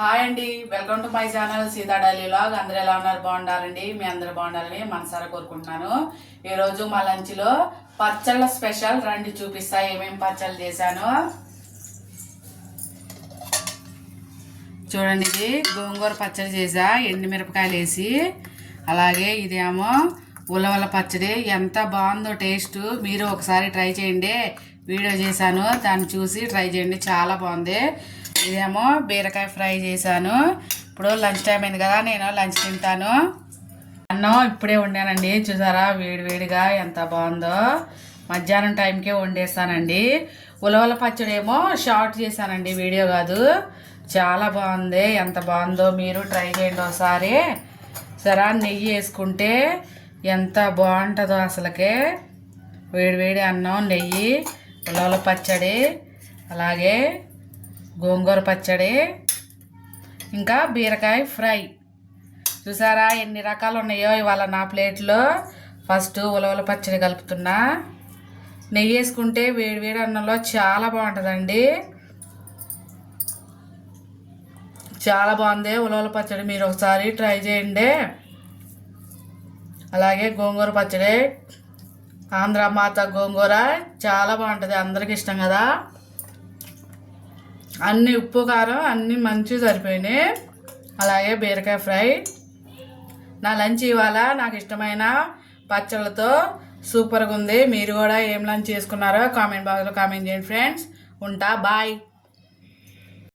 Hi అండి, welcome to my channel Sita daily vlog. అందరూ ఎలా ఉన్నారు? బాగుండాలండి. మీ అందరూ బాగుండాలని మనసారా కోరుకుంటున్నాను. ఈరోజు మా లంచ్లో పచ్చళ్ళ స్పెషల్ రండి చూపిస్తా ఏమేమి పచ్చళ్ళు చేశాను. చూడండి, ఇది గోంగూర పచ్చడి చేసా ఎండుమిరపకాయలు వేసి. అలాగే ఇదేమో ఉలవల పచ్చడి. ఎంత బాగుందో టేస్ట్, మీరు ఒకసారి ట్రై చేయండి. వీడియో చేశాను, దాన్ని చూసి ట్రై చేయండి, చాలా బాగుంది. ఇదేమో బీరకాయ ఫ్రై చేశాను. ఇప్పుడు లంచ్ టైం అయింది కదా, నేను లంచ్ తింటాను. అన్నం ఇప్పుడే వండానండి, చూసారా వేడి వేడిగా ఎంత బాగుందో. మధ్యాహ్నం టైంకే వండేస్తానండి. ఉలవల పచ్చడి ఏమో షార్ట్ చేశానండి, వీడియో కాదు. చాలా బాగుంది, ఎంత బాగుందో మీరు ట్రై చేయండి ఒకసారి. సరే, నెయ్యి వేసుకుంటే ఎంత బాగుంటుందో అసలుకే. వేడి వేడి అన్నం, నెయ్యి, ఉలవల పచ్చడి, అలాగే గోంగూర పచ్చడి, ఇంకా బీరకాయ ఫ్రై. చూసారా ఎన్ని రకాలు ఉన్నాయో ఇవాళ నా ప్లేట్లో. ఫస్ట్ ఉలవల పచ్చడి కలుపుతున్నా. నెయ్యి వేసుకుంటే వేడివేడి అన్నంలో చాలా బాగుంటుందండి. చాలా బాగుంది ఉలవల పచ్చడి, మీరు ఒకసారి ట్రై చేయండి. అలాగే గోంగూర పచ్చడి, ఆంధ్ర మాత గోంగూర చాలా బాగుంటుంది, అందరికి ఇష్టం కదా. అన్నీ ఉప్పు కారం అన్నీ మంచిగా సరిపోయినాయి. అలాగే బీరకాయ ఫ్రై. నా లంచ్ ఇవాళ నాకు ఇష్టమైన పచ్చళ్ళతో సూపర్గా ఉంది. మీరు కూడా ఏం లంచ్ చేసుకున్నారో కామెంట్ బాక్స్లో కామెంట్ చేయండి ఫ్రెండ్స్. ఉంటా, బాయ్.